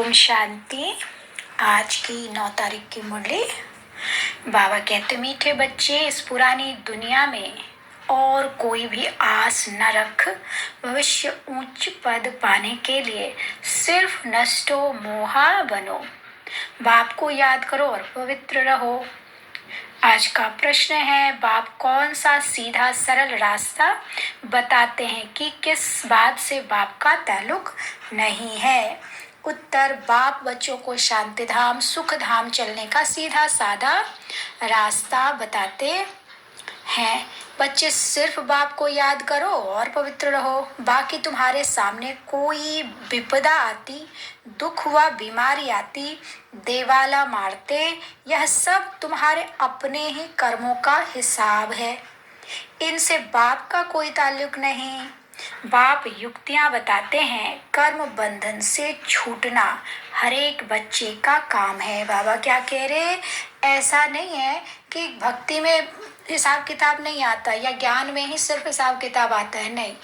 ओम शांति। आज की 9 तारीख की मुरली। बाबा कहते, मीठे बच्चे, इस पुरानी दुनिया में और कोई भी आस न रख। भविष्य उच्च पद पाने के लिए सिर्फ नष्टो मोहा बनो। बाप को याद करो और पवित्र रहो। आज का प्रश्न है, बाप कौन सा सीधा सरल रास्ता बताते हैं कि किस बात से बाप का ताल्लुक नहीं है? उत्तर, बाप बच्चों को शांति धाम सुख धाम चलने का सीधा साधा रास्ता बताते हैं। बच्चे सिर्फ बाप को याद करो और पवित्र रहो। बाकी तुम्हारे सामने कोई विपदा आती, दुख व बीमारी आती, देवाला मारते, यह सब तुम्हारे अपने ही कर्मों का हिसाब है। इनसे बाप का कोई ताल्लुक नहीं। बाप युक्तियां बताते हैं। कर्म बंधन से छूटना हर एक बच्चे का काम है। बाबा क्या कह रहे, ऐसा नहीं है कि भक्ति में हिसाब किताब नहीं आता या ज्ञान में ही सिर्फ हिसाब किताब आता है। नहीं,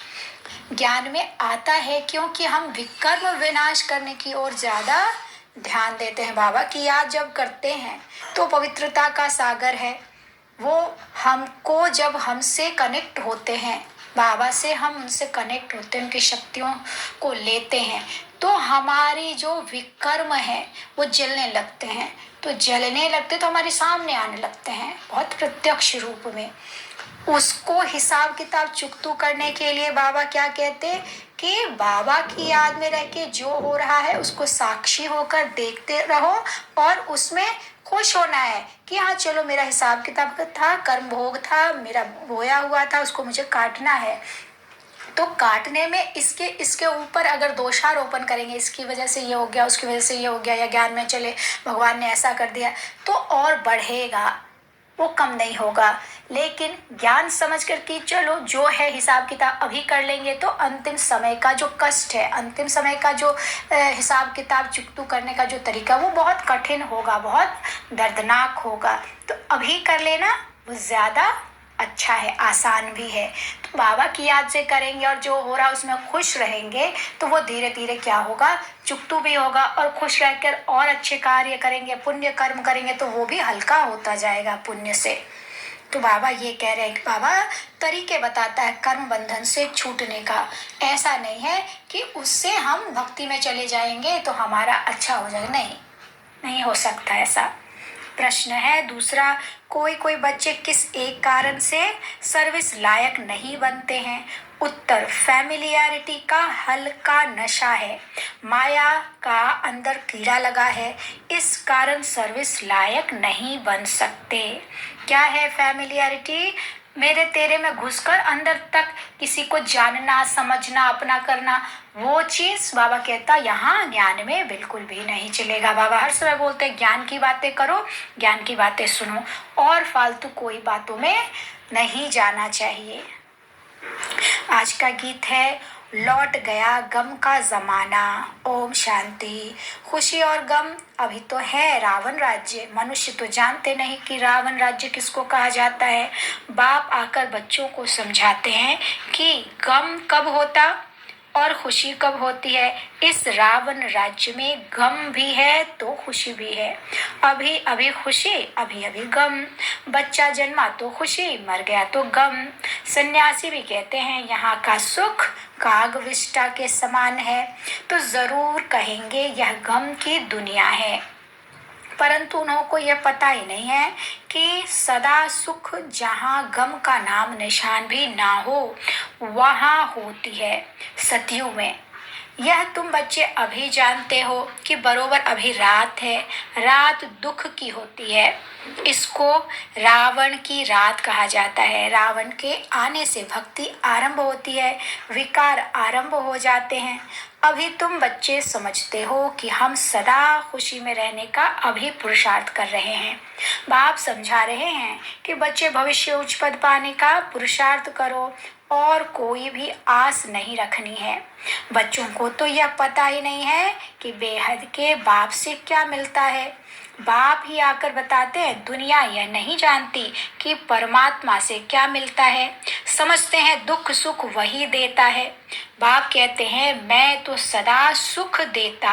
ज्ञान में आता है, क्योंकि हम विकर्म विनाश करने की ओर ज्यादा ध्यान देते हैं। बाबा की याद जब करते हैं तो पवित्रता का सागर है वो। हमको जब हमसे कनेक्ट होते हैं, बाबा से हम उनसे कनेक्ट होते हैं, उनकी शक्तियों को लेते हैं, तो हमारी जो विकर्म है वो जलने लगते हैं। तो जलने लगते तो हमारे सामने आने लगते हैं बहुत प्रत्यक्ष रूप में। उसको हिसाब किताब चुकतू करने के लिए बाबा क्या कहते कि बाबा की याद में रह के जो हो रहा है उसको साक्षी होकर देखते रहो और उसमें खुश होना है कि हाँ चलो, मेरा हिसाब किताब था, कर्म भोग था, मेरा बोया हुआ था, उसको मुझे काटना है। तो काटने में इसके ऊपर अगर दोषारोपण करेंगे, इसकी वजह से ये हो गया, उसकी वजह से ये हो गया, या ज्ञान में चले भगवान ने ऐसा कर दिया, तो और बढ़ेगा, वो कम नहीं होगा। लेकिन ज्ञान समझ कर कि चलो जो है हिसाब किताब अभी कर लेंगे, तो अंतिम समय का जो कष्ट है, अंतिम समय का जो हिसाब किताब चुकतू करने का जो तरीका, वो बहुत कठिन होगा, बहुत दर्दनाक होगा। तो अभी कर लेना वो ज़्यादा अच्छा है, आसान भी है। तो बाबा की याद से करेंगे और जो हो रहा है उसमें खुश रहेंगे, तो वो धीरे धीरे क्या होगा, चुकतू भी होगा, और खुश रहकर और अच्छे कार्य करेंगे, पुण्य कर्म करेंगे, तो वो भी हल्का होता जाएगा पुण्य से। तो बाबा ये कह रहे हैं कि बाबा तरीके बताता है कर्म बंधन से छूटने का। ऐसा नहीं है कि उससे हम भक्ति में चले जाएंगे तो हमारा अच्छा हो जाएगा, नहीं हो सकता ऐसा। प्रश्न है दूसरा, कोई बच्चे किस एक कारण से सर्विस लायक नहीं बनते हैं? उत्तर, फैमिलियरिटी का हल्का नशा है, माया का अंदर कीड़ा लगा है, इस कारण सर्विस लायक नहीं बन सकते। क्या है फैमिलियरिटी? मेरे तेरे में घुसकर अंदर तक किसी को जानना, समझना, अपना करना, वो चीज बाबा कहता यहाँ ज्ञान में बिल्कुल भी नहीं चलेगा। बाबा हर समय बोलते ज्ञान की बातें करो, ज्ञान की बातें सुनो, और फालतू कोई बातों में नहीं जाना चाहिए। आज का गीत है, लौट गया गम का जमाना। ओम शांति। खुशी और गम अभी तो है रावण राज्य। मनुष्य तो जानते नहीं कि रावण राज्य किसको कहा जाता है। बाप आकर बच्चों को समझाते हैं कि गम कब होता और खुशी कब होती है। इस रावण राज्य में गम भी है तो खुशी भी है। अभी अभी खुशी, अभी अभी गम। बच्चा जन्मा तो खुशी, मर गया तो गम। सन्यासी भी कहते हैं यहाँ का सुख कागविष्टा के समान है, तो जरूर कहेंगे यह गम की दुनिया है। परंतु उन्हों को यह पता ही नहीं है कि सदा सुख जहाँ गम का नाम निशान भी ना हो वहाँ होती है सतयुग में। यह तुम बच्चे अभी जानते हो कि बरोबर अभी रात है, रात दुख की होती है। इसको रावण की रात कहा जाता है। रावण के आने से भक्ति आरंभ होती है, विकार आरंभ हो जाते हैं। अभी तुम बच्चे समझते हो कि हम सदा खुशी में रहने का अभी पुरुषार्थ कर रहे हैं। बाप समझा रहे हैं कि बच्चे भविष्य उच्च पद पाने का पुरुषार्थ करो और कोई भी आस नहीं रखनी है। बच्चों को तो यह पता ही नहीं है कि बेहद के बाप से क्या मिलता है। बाप ही आकर बताते हैं, दुनिया यह नहीं जानती कि परमात्मा से क्या मिलता है। समझते हैं दुख सुख वही देता है। बाप कहते हैं, मैं तो सदा सुख देता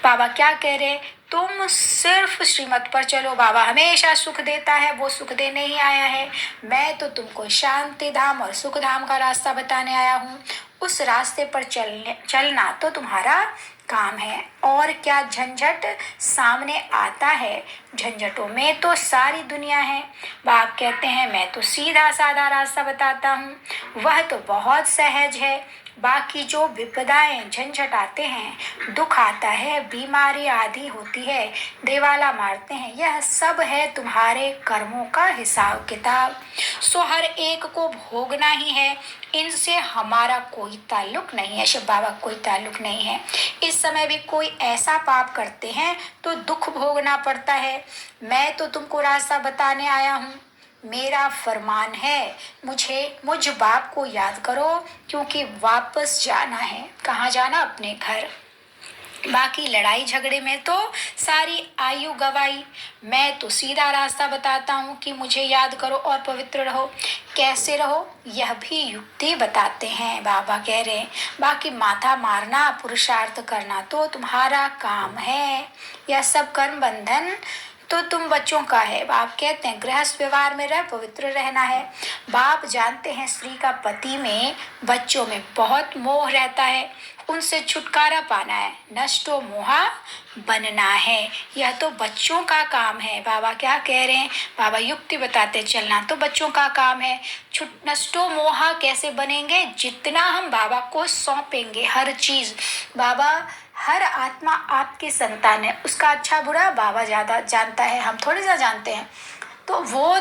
बाबा क्या कह रहे, तुम सिर्फ श्रीमत पर चलो, बाबा हमेशा सुख देता है, वो सुख देने ही आया है। मैं तो तुमको शांति धाम और सुख धाम का रास्ता बताने आया हूँ। उस रास्ते पर चलना तो तुम्हारा काम है। और क्या झंझट सामने आता है, झंझटों में तो सारी दुनिया है। बाप कहते हैं मैं तो सीधा साधा रास्ता बताता हूँ, वह तो बहुत सहज है। बाकी जो विपदाएं झंझट आते हैं, दुख आता है, बीमारी आदि होती है, देवाला मारते हैं, यह सब है तुम्हारे कर्मों का हिसाब किताब। सो हर एक को भोगना ही है, इनसे हमारा कोई ताल्लुक नहीं है। शिव बाबा कोई ताल्लुक नहीं है। इस समय भी कोई ऐसा पाप करते हैं तो दुख भोगना पड़ता है। मैं तो तुमको रास्ता बताने आया हूँ, मेरा फरमान है, मुझ बाप को याद करो, क्योंकि वापस जाना है। कहाँ जाना? अपने घर। बाकी लड़ाई झगड़े में तो सारी आयु गवाई। मैं तो सीधा रास्ता बताता हूँ कि मुझे याद करो और पवित्र रहो। कैसे रहो यह भी युक्ति बताते हैं, बाबा कह रहे हैं। बाकी माथा मारना, पुरुषार्थ करना तो तुम्हारा काम है। यह सब कर्म बंधन तो तुम बच्चों का है। बाप कहते हैं गृहस्थ व्यवहार में रह, पवित्र रहना है। बाप जानते हैं स्त्री का पति में, बच्चों में बहुत मोह रहता है, उनसे छुटकारा पाना है, नष्टो मोहा बनना है। यह तो बच्चों का काम है। बाबा क्या कह रहे हैं, बाबा युक्ति बताते चलना तो बच्चों का काम है। नष्टो मोहा कैसे बनेंगे? जितना हम बाबा को सौंपेंगे हर चीज। बाबा हर आत्मा आपकी संतान है, उसका अच्छा बुरा बाबा ज्यादा जानता है, हम थोड़ी सा जानते हैं। तो वो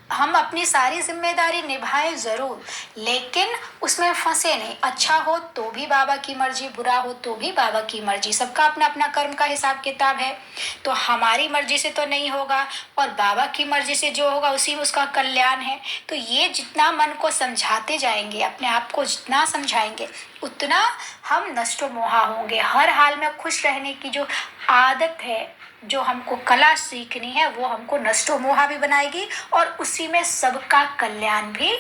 हम अपनी सारी जिम्मेदारी निभाएं जरूर, लेकिन उसमें फंसे नहीं। अच्छा हो तो भी बाबा की मर्जी, बुरा हो तो भी बाबा की मर्जी। सबका अपना अपना कर्म का हिसाब किताब है। तो हमारी मर्जी से तो नहीं होगा, और बाबा की मर्जी से जो होगा उसी में उसका कल्याण है। तो ये जितना मन को समझाते जाएंगे, अपने आप को जितना समझाएंगे, उतना हम नष्टो मोहा होंगे। हर हाल में खुश रहने की जो आदत है, जो हमको कला सीखनी है, वो हमको नष्टो मोहा भी बनाएगी, और उसी में सबका कल्याण भी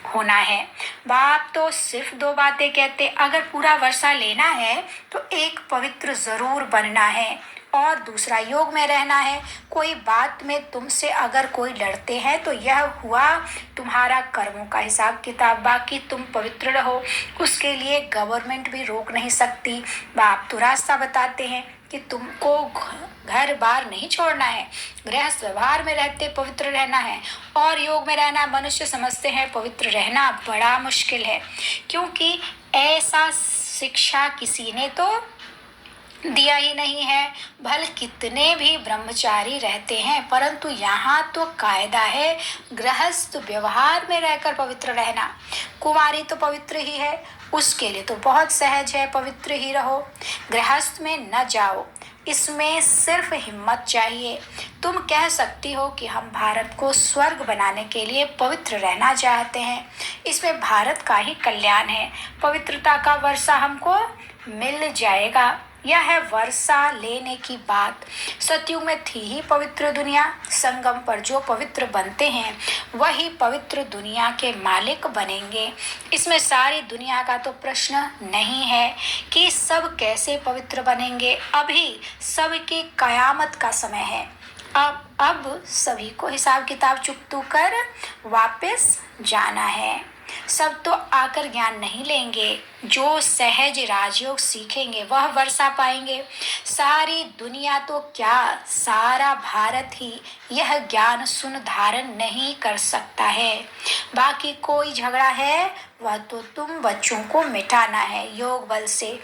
होना है। बाप तो सिर्फ दो बातें कहते, अगर पूरा वर्षा लेना है तो एक पवित्र जरूर बनना है, और दूसरा योग में रहना है। कोई बात में तुमसे अगर कोई लड़ते हैं तो यह हुआ तुम्हारा कर्मों का हिसाब किताब। बाकी तुम पवित्र रहो, उसके लिए गवर्नमेंट भी रोक नहीं सकती। बाप तो रास्ता बताते हैं कि तुमको घर बार नहीं छोड़ना है, गृहस्थ व्यवहार में रहते पवित्र रहना है, और योग में रहना। मनुष्य समझते हैं पवित्र रहना बड़ा मुश्किल है, क्योंकि ऐसा शिक्षा किसी ने तो दिया ही नहीं है। भले कितने भी ब्रह्मचारी रहते हैं, परंतु यहाँ तो कायदा है गृहस्थ व्यवहार में रहकर पवित्र रहना। कुंवारी तो पवित्र ही है, उसके लिए तो बहुत सहज है, पवित्र ही रहो। गृहस्थ में न जाओ, इसमें सिर्फ हिम्मत चाहिए। तुम कह सकती हो कि हम भारत को स्वर्ग बनाने के लिए पवित्र रहना चाहते हैं, इसमें भारत का ही कल्याण है। पवित्रता का वर्षा हमको मिल जाएगा। यह है वर्षा लेने की बात। सतयुग में थी ही पवित्र दुनिया। संगम पर जो पवित्र बनते हैं वही पवित्र दुनिया के मालिक बनेंगे। इसमें सारी दुनिया का तो प्रश्न नहीं है कि सब कैसे पवित्र बनेंगे। अभी सबकी कयामत का समय है। अब सभी को हिसाब किताब चुकतू कर वापस जाना है। सब तो आकर ज्ञान नहीं लेंगे, जो सहज राजयोग सीखेंगे वह वर्षा पाएंगे। सारी दुनिया तो क्या, सारा भारत ही यह ज्ञान सुन धारण नहीं कर सकता है। बाकी कोई झगड़ा है वह तो तुम बच्चों को मिटाना है योग बल से।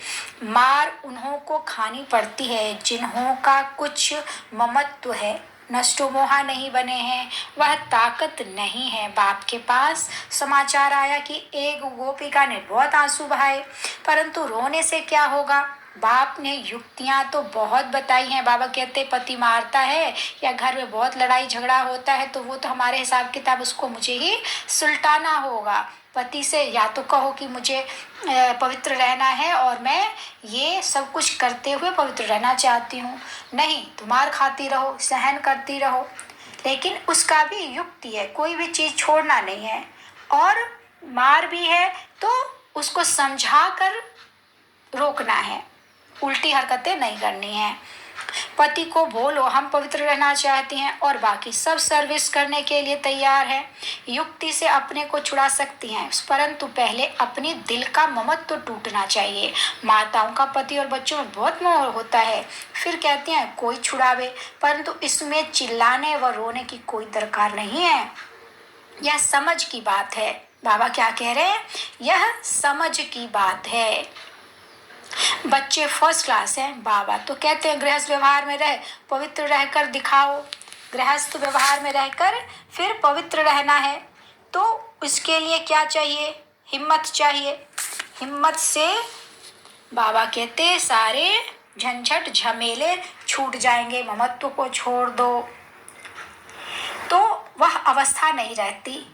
मार उन्हों को खानी पड़ती है जिन्हों का कुछ ममत्व है, नष्टो मोहा नहीं बने हैं, वह ताकत नहीं है बाप के पास। समाचार आया कि एक गोपिका ने बहुत आंसू बहाए, परंतु रोने से क्या होगा। बाप ने युक्तियां तो बहुत बताई हैं। बाबा कहते पति मारता है या घर में बहुत लड़ाई झगड़ा होता है तो वो तो हमारे हिसाब किताब उसको मुझे ही सुलटाना होगा। पति से या तो कहो कि मुझे पवित्र रहना है और मैं ये सब कुछ करते हुए पवित्र रहना चाहती हूँ, नहीं तो मार खाती रहो, सहन करती रहो। लेकिन उसका भी युक्ति है, कोई भी चीज़ छोड़ना नहीं है, और मार भी है तो उसको समझा कर रोकना है। उल्टी हरकतें नहीं करनी है। पति को बोलो हम पवित्र रहना चाहते हैं और बाकी सब सर्विस करने के लिए तैयार है। युक्ति से अपने को छुड़ा सकती हैं, परंतु पहले अपनी दिल का ममत्व तो टूटना चाहिए। माताओं का पति और बच्चों में बहुत मोह होता है, फिर कहती हैं कोई छुड़ावे, परंतु इसमें चिल्लाने व रोने की कोई दरकार नहीं है। यह समझ की बात है। बाबा क्या कह रहे हैं? यह समझ की बात है। बच्चे फर्स्ट क्लास हैं, बाबा तो कहते हैं गृहस्थ व्यवहार में रह पवित्र रहकर दिखाओ। गृहस्थ व्यवहार में रहकर फिर पवित्र रहना है, तो इसके लिए क्या चाहिए? हिम्मत चाहिए। हिम्मत से बाबा कहते सारे झंझट झमेले छूट जाएंगे। ममत्व को छोड़ दो तो वह अवस्था नहीं रहती।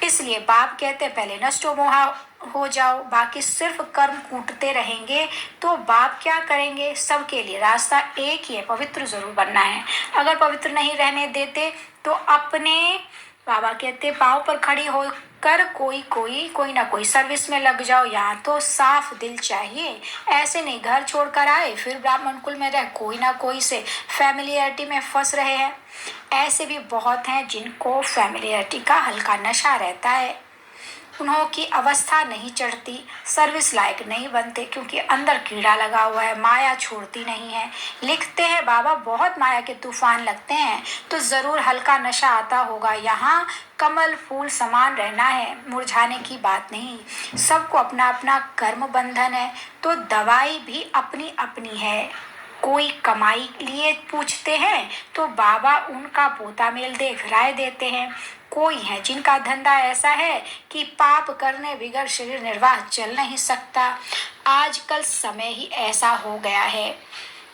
इसलिए बाप कहते पहले नष्टो मोहा हो जाओ, बाकी सिर्फ कर्म कूटते रहेंगे तो बाप क्या करेंगे? सबके लिए रास्ता एक ही है, पवित्र जरूर बनना है। अगर पवित्र नहीं रहने देते तो अपने बाबा कहते पाँव पर खड़ी होकर कोई ना कोई सर्विस में लग जाओ। यहाँ तो साफ दिल चाहिए। ऐसे नहीं घर छोड़कर आए फिर ब्राह्मण कुल में रह कोई ना कोई से फैमिलियरिटी में फंस रहे हैं। ऐसे भी बहुत हैं जिनको फैमिलियरिटी का हल्का नशा रहता है, उन्हों की अवस्था नहीं चढ़ती, सर्विस लायक नहीं बनते, क्योंकि अंदर कीड़ा लगा हुआ है, माया छोड़ती नहीं है। लिखते हैं बाबा बहुत माया के तूफान लगते हैं तो जरूर हल्का नशा आता होगा। यहाँ कमल फूल समान रहना है, मुरझाने की बात नहीं। सबको अपना अपना कर्म बंधन है, तो दवाई भी अपनी अपनी है। कोई कमाई लिए पूछते हैं तो बाबा उनका पोता मेल देख राय देते हैं। कोई है जिनका धंधा ऐसा है कि पाप करने बिगड़ शरीर निर्वाह चल नहीं सकता। आजकल समय ही ऐसा हो गया है।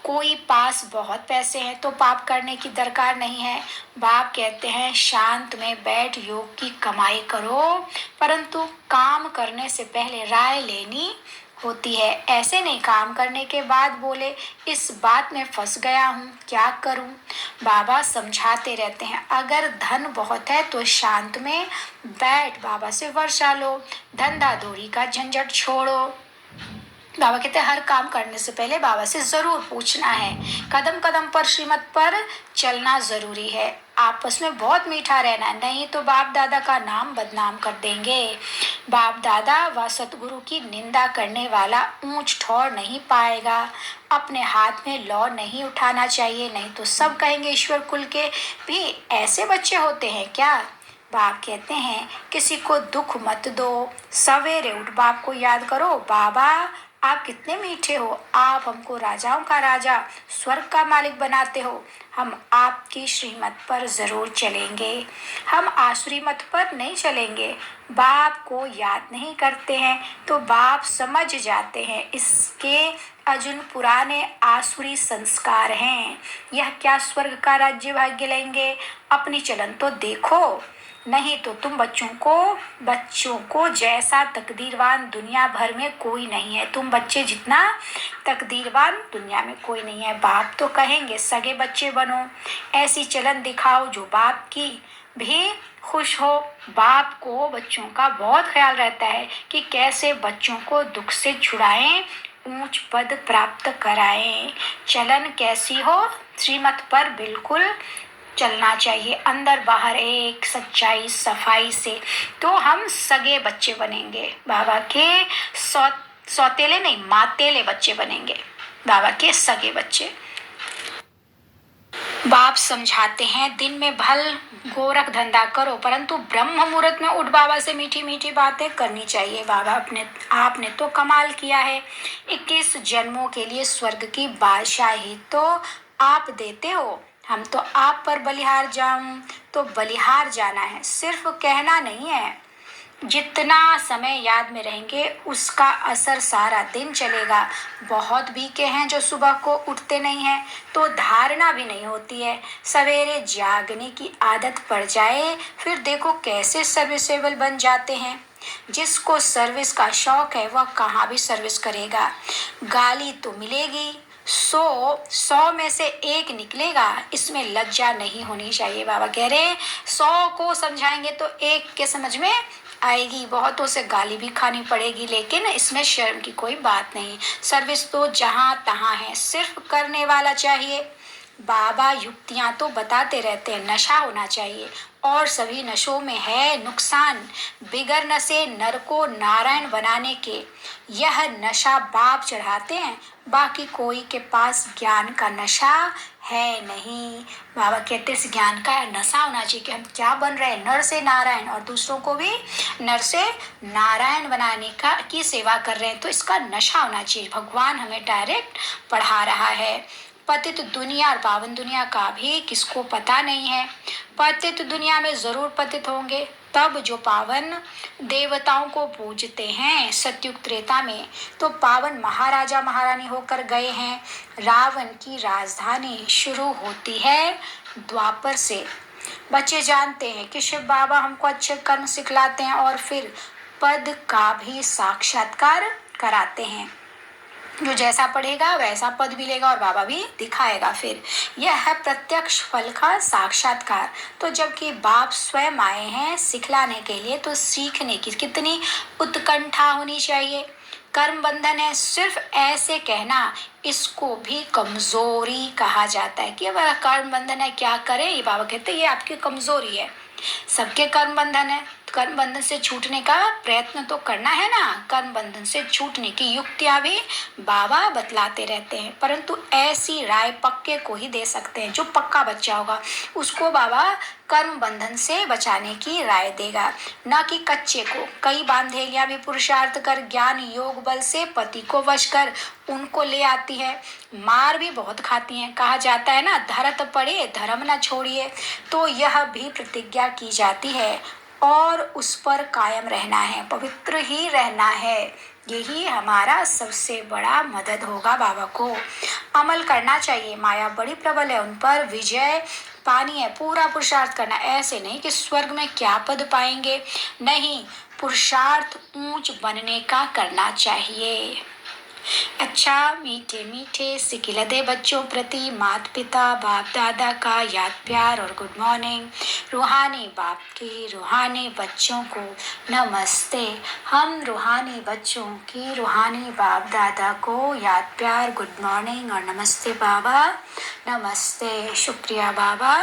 कोई पास बहुत पैसे हैं तो पाप करने की दरकार नहीं है। बाप कहते हैं शांत में बैठ योग की कमाई करो, परंतु काम करने से पहले राय लेनी होती है। ऐसे नहीं काम करने के बाद बोले इस बात में फंस गया हूँ, क्या करूँ? बाबा समझाते रहते हैं अगर धन बहुत है तो शांत में बैठ बाबा से वर्षा लो, धंधा धोरी का झंझट छोड़ो। बाबा कहते हैं हर काम करने से पहले बाबा से जरूर पूछना है। कदम कदम पर श्रीमत पर चलना जरूरी है। आपस में बहुत मीठा रहना, नहीं तो बाप दादा का नाम बदनाम कर देंगे। बाप दादा व सतगुरु की निंदा करने वाला ऊंच ठौर नहीं पाएगा। अपने हाथ में लौ नहीं उठाना चाहिए, नहीं तो सब कहेंगे ईश्वर कुल के भी ऐसे बच्चे होते हैं क्या? बाप कहते हैं किसी को दुख मत दो, सवेरे उठ बाप को याद करो। बाबा आप कितने मीठे हो, आप हमको राजाओं का राजा स्वर्ग का मालिक बनाते हो। हम आपकी श्रीमत पर जरूर चलेंगे, हम आसुरी मत पर नहीं चलेंगे। बाप को याद नहीं करते हैं तो बाप समझ जाते हैं इसके अर्जुन पुराने आसुरी संस्कार हैं। यह क्या स्वर्ग का राज्य भाग्य लेंगे? अपनी चलन तो देखो, नहीं तो तुम बच्चों को जैसा तकदीरवान दुनिया भर में कोई नहीं है। तुम बच्चे जितना तकदीरवान दुनिया में कोई नहीं है। बाप तो कहेंगे सगे बच्चे बनो, ऐसी चलन दिखाओ जो बाप की भी खुश हो। बाप को बच्चों का बहुत ख्याल रहता है कि कैसे बच्चों को दुख से छुड़ाएं, ऊंच पद प्राप्त कराएं। चलन कैसी हो? श्रीमत पर बिल्कुल चलना चाहिए, अंदर बाहर एक सच्चाई सफाई से, तो हम सगे बच्चे बनेंगे। बाबा के सौतेले नहीं मातेले बच्चे बनेंगे, बाबा के सगे बच्चे। बाप समझाते हैं दिन में भल गोरख धंधा करो, परंतु ब्रह्म मुहूर्त में उठ बाबा से मीठी मीठी बातें करनी चाहिए। बाबा आपने तो कमाल किया है। 21 जन्मों के लिए स्वर्ग की बादशाही तो आप देते हो। हम तो आप पर बलिहार जाऊं तो बलिहार जाना है, सिर्फ कहना नहीं है। जितना समय याद में रहेंगे उसका असर सारा दिन चलेगा। बहुत बीके हैं जो सुबह को उठते नहीं हैं तो धारणा भी नहीं होती है। सवेरे जागने की आदत पड़ जाए फिर देखो कैसे सर्विसेबल बन जाते हैं। जिसको सर्विस का शौक है वह कहाँ भी सर्विस करेगा। गाली तो मिलेगी, 100 में से एक निकलेगा, इसमें लज्जा नहीं होनी चाहिए। बाबा कह रहे 100 को समझाएंगे तो एक के समझ में आएगी, बहुतों से गाली भी खानी पड़ेगी, लेकिन इसमें शर्म की कोई बात नहीं। सर्विस तो जहां तहां है, सिर्फ करने वाला चाहिए। बाबा युक्तियां तो बताते रहते हैं, नशा होना चाहिए और सभी नशों में है नुकसान। बिगर नशे नर को नारायण बनाने के यह नशा बाप चढ़ाते हैं, बाकी कोई के पास ज्ञान का नशा है नहीं। बाबा कहते इस ज्ञान का नशा होना चाहिए कि हम क्या बन रहे हैं, नर से नारायण, और दूसरों को भी नर से नारायण बनाने का की सेवा कर रहे हैं, तो इसका नशा होना चाहिए। भगवान हमें डायरेक्ट पढ़ा रहा है। पतित दुनिया और पावन दुनिया का भी किसको पता नहीं है। पतित दुनिया में जरूर पतित होंगे, तब जो पावन देवताओं को पूजते हैं सतयुग त्रेता में, तो पावन महाराजा महारानी होकर गए हैं। रावण की राजधानी शुरू होती है द्वापर से। बच्चे जानते हैं कि शिव बाबा हमको अच्छे कर्म सिखलाते हैं और फिर पद का भी साक्षात्कार कराते हैं। जो जैसा पढ़ेगा वैसा पद भी लेगा और बाबा भी दिखाएगा। फिर यह है प्रत्यक्ष फल का साक्षात्कार। तो जबकि बाप स्वयं आए हैं सिखलाने के लिए, तो सीखने की कितनी उत्कंठा होनी चाहिए। कर्म बंधन है, सिर्फ ऐसे कहना इसको भी कमजोरी कहा जाता है कि अब कर्म बंधन है क्या करें। ये बाबा कहते हैं ये आपकी कमजोरी है। सबके कर्म बंधन है, कर्म बंधन से छूटने का प्रयत्न तो करना है ना। कर्म बंधन से छूटने की युक्तियां भी बाबा बतलाते रहते हैं, परंतु ऐसी राय पक्के को ही दे सकते हैं। जो पक्का बच्चा होगा उसको बाबा कर्म बंधन से बचाने की राय देगा, न कि कच्चे को। कई बांधेलियां भी पुरुषार्थ कर ज्ञान योग बल से पति को वश कर उनको ले आती है, मार भी बहुत खाती हैं। कहा जाता है ना, धरत पड़े धर्म न छोड़िए। तो यह भी प्रतिज्ञा की जाती है और उस पर कायम रहना है, पवित्र ही रहना है। यही हमारा सबसे बड़ा मदद होगा। बाबा को अमल करना चाहिए। माया बड़ी प्रबल है, उन पर विजय पानी है। पूरा पुरुषार्थ करना, ऐसे नहीं कि स्वर्ग में क्या पद पाएंगे, नहीं, पुरुषार्थ ऊंच बनने का करना चाहिए। अच्छा मीठे मीठे सिकिलदे बच्चों प्रति माता पिता बाप दादा का याद प्यार और गुड मॉर्निंग। रूहानी बाप की रूहानी बच्चों को नमस्ते। हम रूहानी बच्चों की रूहानी बाप दादा को याद प्यार गुड मॉर्निंग और नमस्ते बाबा, नमस्ते। शुक्रिया बाबा,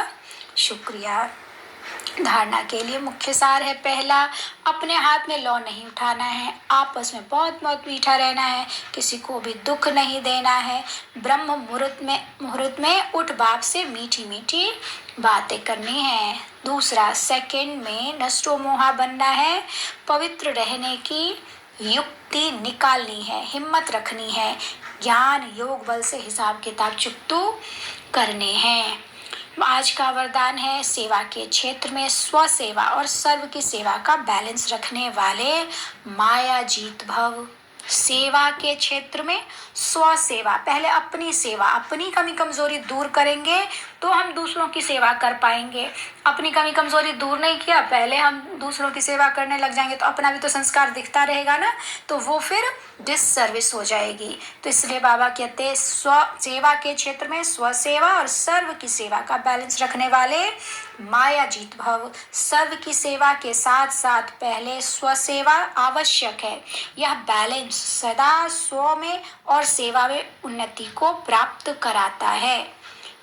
शुक्रिया। धारणा के लिए मुख्य सार है, पहला, अपने हाथ में लौ नहीं उठाना है, आपस में बहुत बहुत मीठा रहना है, किसी को भी दुख नहीं देना है। ब्रह्म मुहूर्त में उठ बाप से मीठी मीठी बातें करनी है। दूसरा, सेकंड में नष्टो मोहा बनना है, पवित्र रहने की युक्ति निकालनी है, हिम्मत रखनी है, ज्ञान योग बल से हिसाब किताब चुकतू करने हैं। आज का वरदान है, सेवा के क्षेत्र में स्व सेवा और सर्व की सेवा का बैलेंस रखने वाले माया जीत भव। सेवा के क्षेत्र में स्व सेवा, पहले अपनी सेवा, अपनी कमी कमजोरी दूर करेंगे तो हम दूसरों की सेवा कर पाएंगे। अपनी कमी कमजोरी दूर नहीं किया, पहले हम दूसरों की सेवा करने लग जाएंगे तो अपना भी तो संस्कार दिखता रहेगा ना, तो वो फिर डिससर्विस हो जाएगी। तो इसलिए बाबा कहते हैं स्व सेवा के क्षेत्र में स्व सेवा और सर्व की सेवा का बैलेंस रखने वाले माया जीत भव। सर्व की सेवा के साथ साथ पहले स्व सेवा आवश्यक है। यह बैलेंस सदा स्व में और सेवा में उन्नति को प्राप्त कराता है।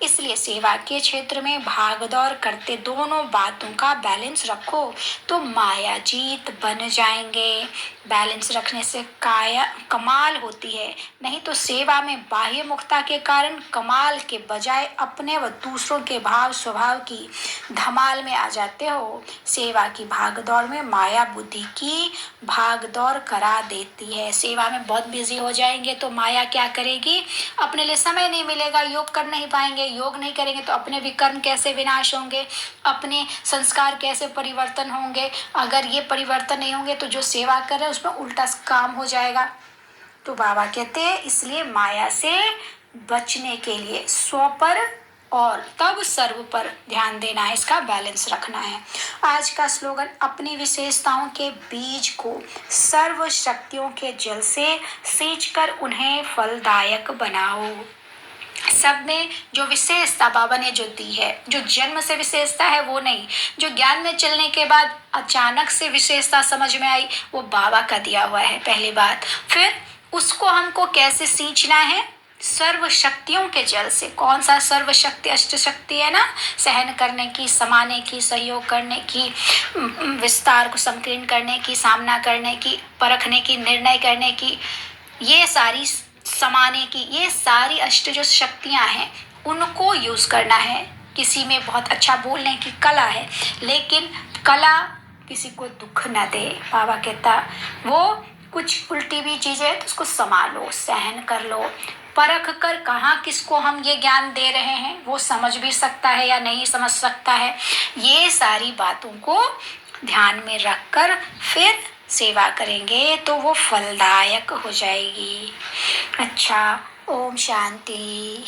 इसलिए सेवा के क्षेत्र में भागदौड़ करते दोनों बातों का बैलेंस रखो तो माया जीत बन जाएंगे। बैलेंस रखने से काया कमाल होती है, नहीं तो सेवा में बाह्य मुक्ता के कारण कमाल के बजाय अपने व दूसरों के भाव स्वभाव की धमाल में आ जाते हो। सेवा की भागदौड़ में माया बुद्धि की भागदौड़ करा देती है। सेवा में बहुत बिजी हो जाएंगे तो माया क्या करेगी, अपने लिए समय नहीं मिलेगा, योग कर नहीं पाएंगे, योग नहीं करेंगे तो अपने विकर्म कैसे विनाश होंगे, अपने संस्कार कैसे परिवर्तन होंगे। अगर ये परिवर्तन नहीं होंगे तो जो सेवा कर रहे हैं उसमें उल्टा काम हो जाएगा। तो बाबा कहते हैं इसलिए माया से बचने के लिए स्व पर और तब सर्व पर ध्यान देना है, इसका बैलेंस रखना है। आज का स्लोगन, अपनी विशेषताओं के बीज को सर्व शक्तियों के जल से सींचकर उन्हें फलदायक बनाओ। सब में जो विशेषता बाबा ने जो दी है, जो जन्म से विशेषता है वो नहीं, जो ज्ञान में चलने के बाद अचानक से विशेषता समझ में आई, वो बाबा का दिया हुआ है पहली बात। फिर उसको हमको कैसे सींचना है? सर्व शक्तियों के जल से। कौन सा सर्व शक्ति? अष्ट शक्ति है ना, सहन करने की, समाने की, सहयोग करने की, विस्तार को संकीर्ण करने की, सामना करने की, परखने की, निर्णय करने की, ये सारी समाने की, ये सारी अष्ट जो शक्तियां हैं उनको यूज करना है। किसी में बहुत अच्छा बोलने की कला है, लेकिन कला किसी को दुख न दे। बाबा कहता वो कुछ उल्टी भी चीजें है तो उसको संभालो, सहन कर लो, परख कर कहाँ किसको हम ये ज्ञान दे रहे हैं, वो समझ भी सकता है या नहीं समझ सकता है। ये सारी बातों को ध्यान में रखकर फिर सेवा करेंगे तो वो फलदायक हो जाएगी। अच्छा, ओम शांति।